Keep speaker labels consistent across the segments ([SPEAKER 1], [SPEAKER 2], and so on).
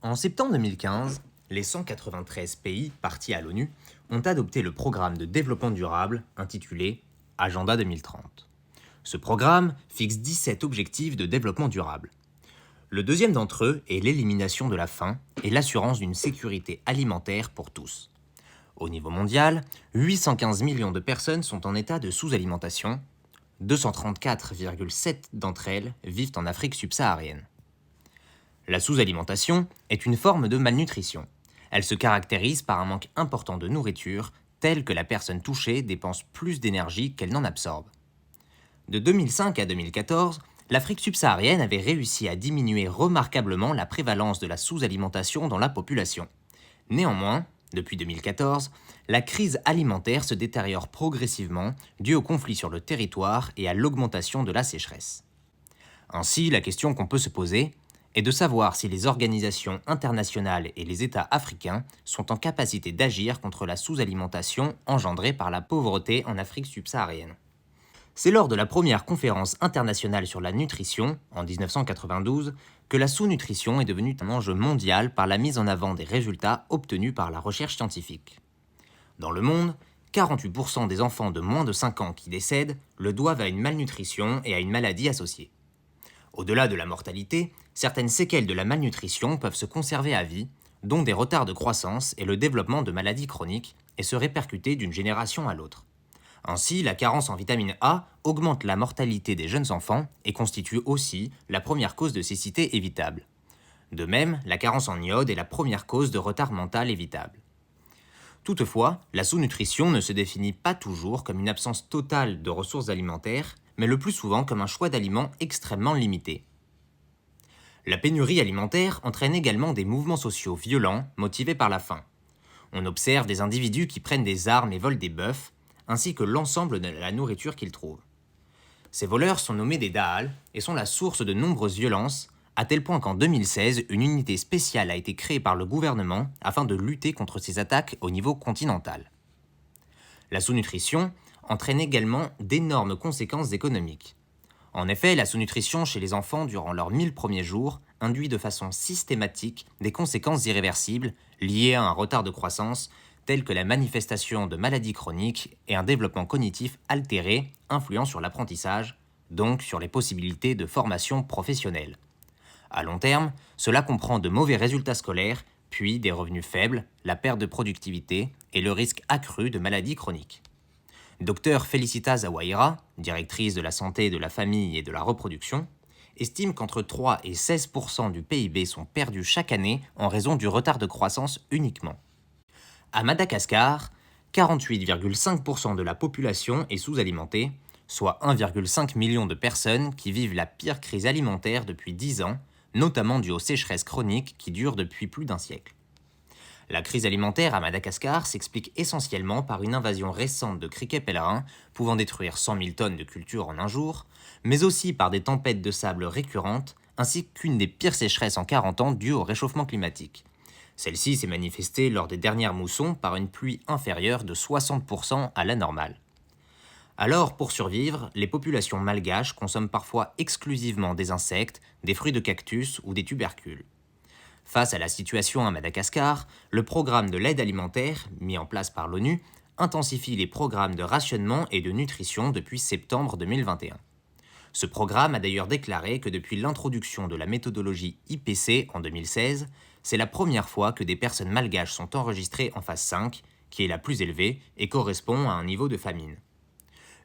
[SPEAKER 1] En septembre 2015, les 193 pays partis à l'ONU ont adopté le programme de développement durable intitulé Agenda 2030. Ce programme fixe 17 objectifs de développement durable. Le deuxième d'entre eux est l'élimination de la faim et l'assurance d'une sécurité alimentaire pour tous. Au niveau mondial, 815 millions de personnes sont en état de sous-alimentation, 234,7 d'entre elles vivent en Afrique subsaharienne. La sous-alimentation est une forme de malnutrition. Elle se caractérise par un manque important de nourriture, tel que la personne touchée dépense plus d'énergie qu'elle n'en absorbe. De 2005 à 2014, l'Afrique subsaharienne avait réussi à diminuer remarquablement la prévalence de la sous-alimentation dans la population. Néanmoins, depuis 2014, la crise alimentaire se détériore progressivement due aux conflits sur le territoire et à l'augmentation de la sécheresse. Ainsi, la question qu'on peut se poser est de savoir si les organisations internationales et les États africains sont en capacité d'agir contre la sous-alimentation engendrée par la pauvreté en Afrique subsaharienne. C'est lors de la première conférence internationale sur la nutrition, en 1992, que la sous-nutrition est devenue un enjeu mondial par la mise en avant des résultats obtenus par la recherche scientifique. Dans le monde, 48% des enfants de moins de 5 ans qui décèdent le doivent à une malnutrition et à une maladie associée. Au-delà de la mortalité, certaines séquelles de la malnutrition peuvent se conserver à vie, dont des retards de croissance et le développement de maladies chroniques, et se répercuter d'une génération à l'autre. Ainsi, la carence en vitamine A augmente la mortalité des jeunes enfants et constitue aussi la première cause de cécité évitable. De même, la carence en iode est la première cause de retard mental évitable. Toutefois, la sous-nutrition ne se définit pas toujours comme une absence totale de ressources alimentaires, mais le plus souvent comme un choix d'aliments extrêmement limité. La pénurie alimentaire entraîne également des mouvements sociaux violents motivés par la faim. On observe des individus qui prennent des armes et volent des bœufs, ainsi que l'ensemble de la nourriture qu'ils trouvent. Ces voleurs sont nommés des Dahal et sont la source de nombreuses violences, à tel point qu'en 2016, une unité spéciale a été créée par le gouvernement afin de lutter contre ces attaques au niveau continental. La sous-nutrition entraîne également d'énormes conséquences économiques. En effet, la sous-nutrition chez les enfants durant leurs 1000 premiers jours induit de façon systématique des conséquences irréversibles liées à un retard de croissance, telles que la manifestation de maladies chroniques et un développement cognitif altéré influent sur l'apprentissage, donc sur les possibilités de formation professionnelle. À long terme, cela comprend de mauvais résultats scolaires, puis des revenus faibles, la perte de productivité et le risque accru de maladies chroniques. Dr Felicitas Zawaïra, directrice de la santé, de la famille et de la reproduction, estime qu'entre 3 et 16% du PIB sont perdus chaque année en raison du retard de croissance uniquement. À Madagascar, 48,5% de la population est sous-alimentée, soit 1,5 million de personnes qui vivent la pire crise alimentaire depuis 10 ans, notamment due aux sécheresses chroniques qui durent depuis plus d'un siècle. La crise alimentaire à Madagascar s'explique essentiellement par une invasion récente de criquets pèlerins pouvant détruire 100 000 tonnes de culture en un jour, mais aussi par des tempêtes de sable récurrentes, ainsi qu'une des pires sécheresses en 40 ans due au réchauffement climatique. Celle-ci s'est manifestée lors des dernières moussons par une pluie inférieure de 60% à la normale. Alors, pour survivre, les populations malgaches consomment parfois exclusivement des insectes, des fruits de cactus ou des tubercules. Face à la situation à Madagascar, le programme de l'aide alimentaire, mis en place par l'ONU, intensifie les programmes de rationnement et de nutrition depuis septembre 2021. Ce programme a d'ailleurs déclaré que depuis l'introduction de la méthodologie IPC en 2016, c'est la première fois que des personnes malgaches sont enregistrées en phase 5, qui est la plus élevée et correspond à un niveau de famine.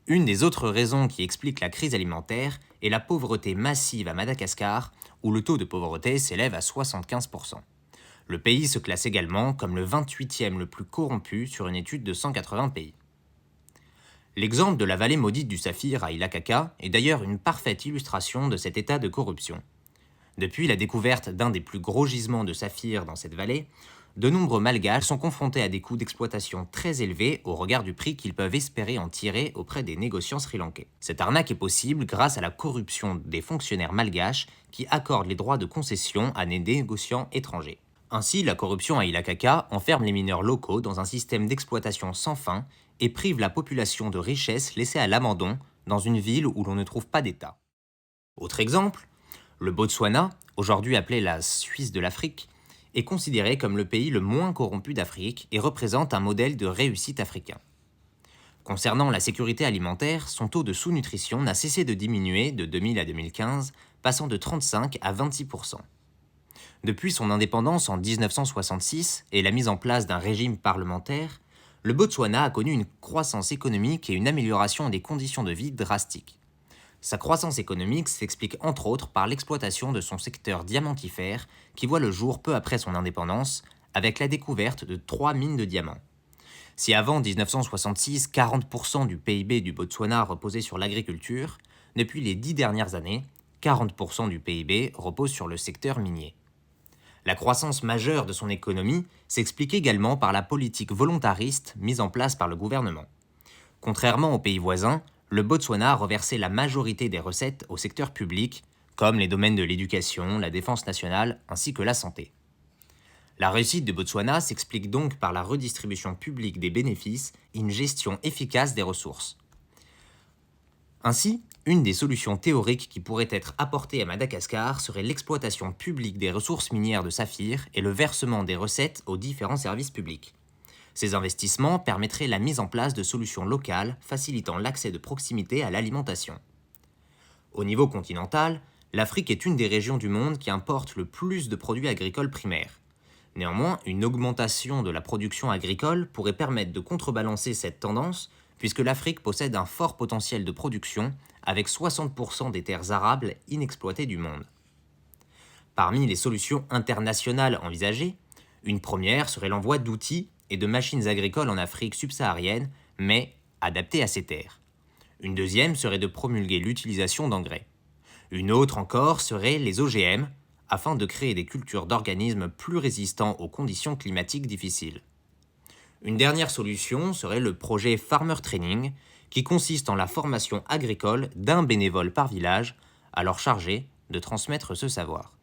[SPEAKER 1] Une des autres raisons qui explique la crise alimentaire est la pauvreté massive à Madagascar, où le taux de pauvreté s'élève à 75%. Le pays se classe également comme le 28e le plus corrompu sur une étude de 180 pays. L'exemple de la vallée maudite du saphir à Ilakaka est d'ailleurs une parfaite illustration de cet état de corruption. Depuis la découverte d'un des plus gros gisements de saphir dans cette vallée, de nombreux malgaches sont confrontés à des coûts d'exploitation très élevés au regard du prix qu'ils peuvent espérer en tirer auprès des négociants sri-lankais. Cette arnaque est possible grâce à la corruption des fonctionnaires malgaches qui accordent les droits de concession à des négociants étrangers. Ainsi, la corruption à Ilakaka enferme les mineurs locaux dans un système d'exploitation sans fin et prive la population de richesses laissées à l'abandon dans une ville où l'on ne trouve pas d'État. Autre exemple, le Botswana, aujourd'hui appelé la Suisse de l'Afrique, est considéré comme le pays le moins corrompu d'Afrique et représente un modèle de réussite africain. Concernant la sécurité alimentaire, son taux de sous-nutrition n'a cessé de diminuer de 2000 à 2015, passant de 35 à 26%. Depuis son indépendance en 1966 et la mise en place d'un régime parlementaire, le Botswana a connu une croissance économique et une amélioration des conditions de vie drastiques. Sa croissance économique s'explique entre autres par l'exploitation de son secteur diamantifère qui voit le jour peu après son indépendance, avec la découverte de 3 mines de diamants. Si avant 1966, 40% du PIB du Botswana reposait sur l'agriculture, depuis les 10 dernières années, 40% du PIB repose sur le secteur minier. La croissance majeure de son économie s'explique également par la politique volontariste mise en place par le gouvernement. Contrairement aux pays voisins, le Botswana a reversé la majorité des recettes au secteur public, comme les domaines de l'éducation, la défense nationale ainsi que la santé. La réussite du Botswana s'explique donc par la redistribution publique des bénéfices et une gestion efficace des ressources. Ainsi, une des solutions théoriques qui pourrait être apportée à Madagascar serait l'exploitation publique des ressources minières de saphir et le versement des recettes aux différents services publics. Ces investissements permettraient la mise en place de solutions locales facilitant l'accès de proximité à l'alimentation. Au niveau continental, l'Afrique est une des régions du monde qui importe le plus de produits agricoles primaires. Néanmoins, une augmentation de la production agricole pourrait permettre de contrebalancer cette tendance puisque l'Afrique possède un fort potentiel de production avec 60% des terres arables inexploitées du monde. Parmi les solutions internationales envisagées, une première serait l'envoi d'outils et de machines agricoles en Afrique subsaharienne, mais adaptées à ces terres. Une deuxième serait de promulguer l'utilisation d'engrais. Une autre encore serait les OGM, afin de créer des cultures d'organismes plus résistants aux conditions climatiques difficiles. Une dernière solution serait le projet Farmer Training, qui consiste en la formation agricole d'un bénévole par village, alors chargé de transmettre ce savoir.